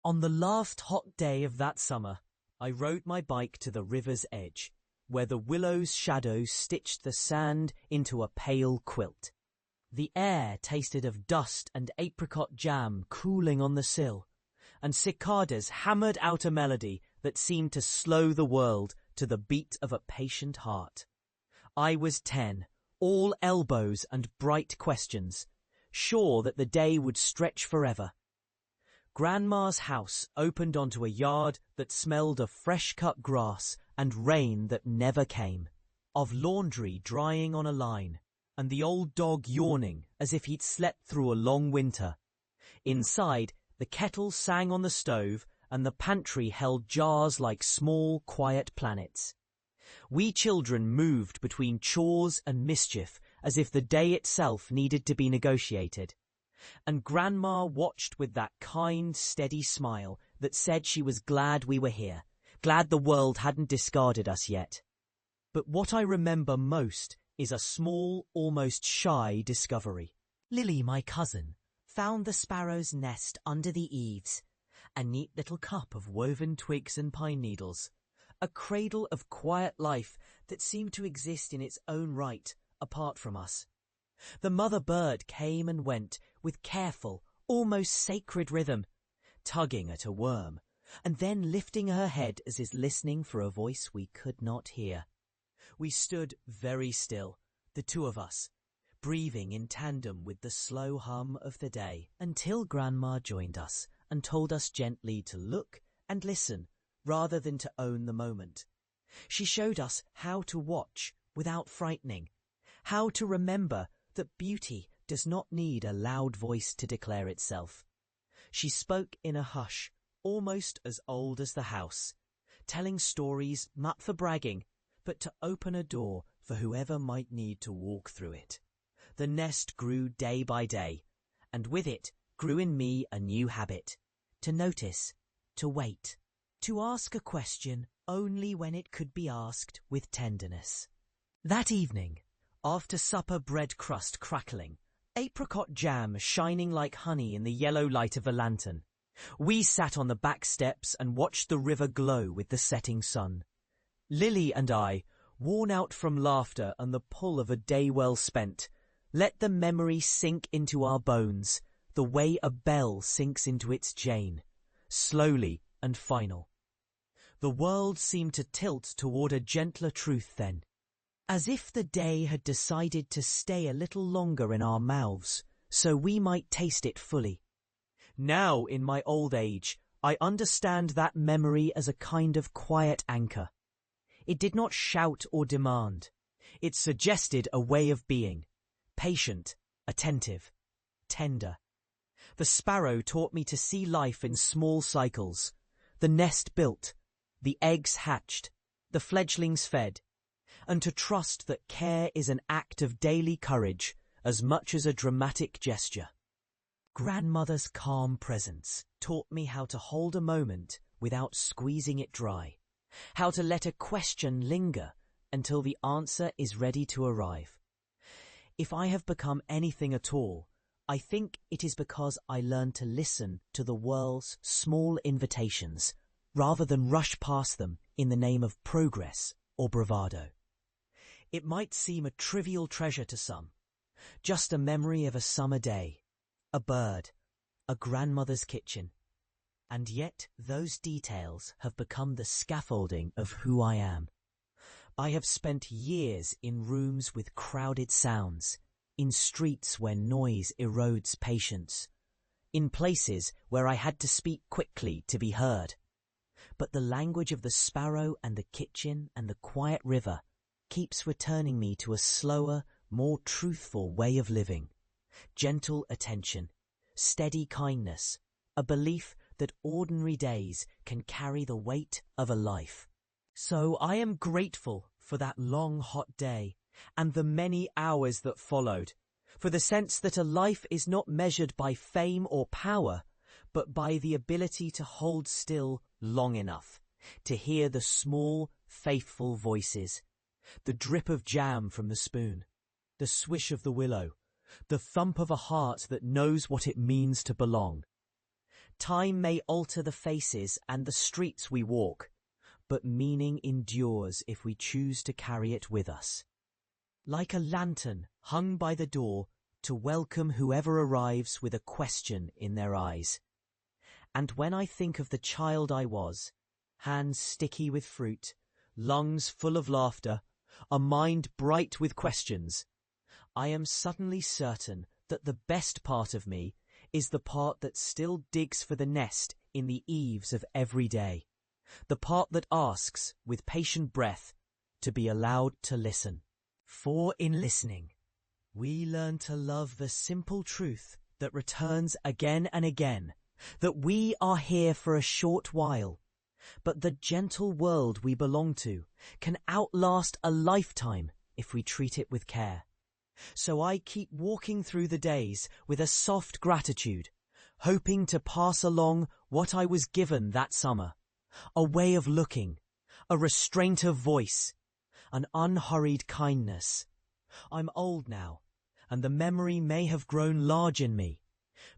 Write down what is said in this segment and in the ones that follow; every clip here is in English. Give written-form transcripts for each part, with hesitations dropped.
On the last hot day of that summer, I rode my bike to the river's edge, where the willow's shadows stitched the sand into a pale quilt. The air tasted of dust and apricot jam cooling on the sill, and cicadas hammered out a melody that seemed to slow the world to the beat of a patient heart. I was 10, all elbows and bright questions, sure that the day would stretch forever. Grandma's house opened onto a yard that smelled of fresh-cut grass and rain that never came, of laundry drying on a line, and the old dog yawning as if he'd slept through a long winter. Inside, the kettle sang on the stove, and the pantry held jars like small, quiet planets. We children moved between chores and mischief as if the day itself needed to be negotiated. And Grandma watched with that kind, steady smile that said she was glad we were here, glad the world hadn't discarded us yet. But what I remember most is a small, almost shy discovery. Lily, my cousin, found the sparrow's nest under the eaves, a neat little cup of woven twigs and pine needles, a cradle of quiet life that seemed to exist in its own right, apart from us. The mother bird came and went with careful, almost sacred rhythm, tugging at a worm, and then lifting her head as if listening for a voice we could not hear. We stood very still, the two of us, breathing in tandem with the slow hum of the day, until Grandma joined us and told us gently to look and listen rather than to own the moment. She showed us how to watch without frightening, how to remember that beauty does not need a loud voice to declare itself. She spoke in a hush, almost as old as the house, telling stories not for bragging, but to open a door for whoever might need to walk through it. The nest grew day by day, and with it grew in me a new habit, to notice, to wait, to ask a question only when it could be asked with tenderness. That evening, after supper bread crust crackling, apricot jam shining like honey in the yellow light of a lantern, we sat on the back steps and watched the river glow with the setting sun. Lily and I, worn out from laughter and the pull of a day well spent, let the memory sink into our bones the way a bell sinks into its chain, slowly and final. The world seemed to tilt toward a gentler truth then, as if the day had decided to stay a little longer in our mouths, so we might taste it fully. Now, in my old age, I understand that memory as a kind of quiet anchor. It did not shout or demand. It suggested a way of being, patient, attentive, tender. The sparrow taught me to see life in small cycles, the nest built, the eggs hatched, the fledglings fed, and to trust that care is an act of daily courage as much as a dramatic gesture. Grandmother's calm presence taught me how to hold a moment without squeezing it dry, how to let a question linger until the answer is ready to arrive. If I have become anything at all, I think it is because I learned to listen to the world's small invitations rather than rush past them in the name of progress or bravado. It might seem a trivial treasure to some, just a memory of a summer day, a bird, a grandmother's kitchen, and yet those details have become the scaffolding of who I am. I have spent years in rooms with crowded sounds, in streets where noise erodes patience, in places where I had to speak quickly to be heard. But the language of the sparrow and the kitchen and the quiet river keeps returning me to a slower, more truthful way of living. Gentle attention, steady kindness, a belief that ordinary days can carry the weight of a life. So I am grateful for that long hot day and the many hours that followed, for the sense that a life is not measured by fame or power, but by the ability to hold still long enough to hear the small, faithful voices, the drip of jam from the spoon, the swish of the willow, the thump of a heart that knows what it means to belong. Time may alter the faces and the streets we walk, but meaning endures if we choose to carry it with us. Like a lantern hung by the door to welcome whoever arrives with a question in their eyes. And when I think of the child I was, hands sticky with fruit, lungs full of laughter, a mind bright with questions, I am suddenly certain that the best part of me is the part that still digs for the nest in the eaves of every day, the part that asks, with patient breath, to be allowed to listen. For in listening, we learn to love the simple truth that returns again and again, that we are here for a short while, but the gentle world we belong to can outlast a lifetime if we treat it with care. So I keep walking through the days with a soft gratitude, hoping to pass along what I was given that summer, a way of looking, a restraint of voice, an unhurried kindness. I'm old now, and the memory may have grown large in me,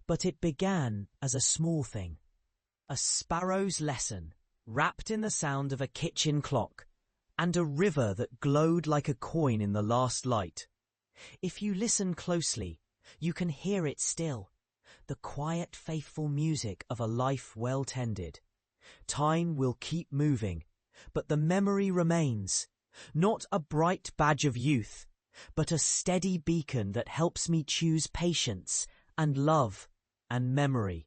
but it began as a small thing. A sparrow's lesson, wrapped in the sound of a kitchen clock, and a river that glowed like a coin in the last light. If you listen closely, you can hear it still, the quiet, faithful music of a life well tended. Time will keep moving, but the memory remains, not a bright badge of youth, but a steady beacon that helps me choose patience and love and memory.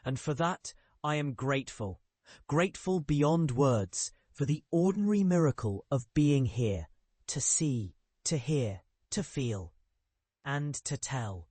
And for that, I am grateful, grateful beyond words, for the ordinary miracle of being here, to see, to hear, to feel, and to tell.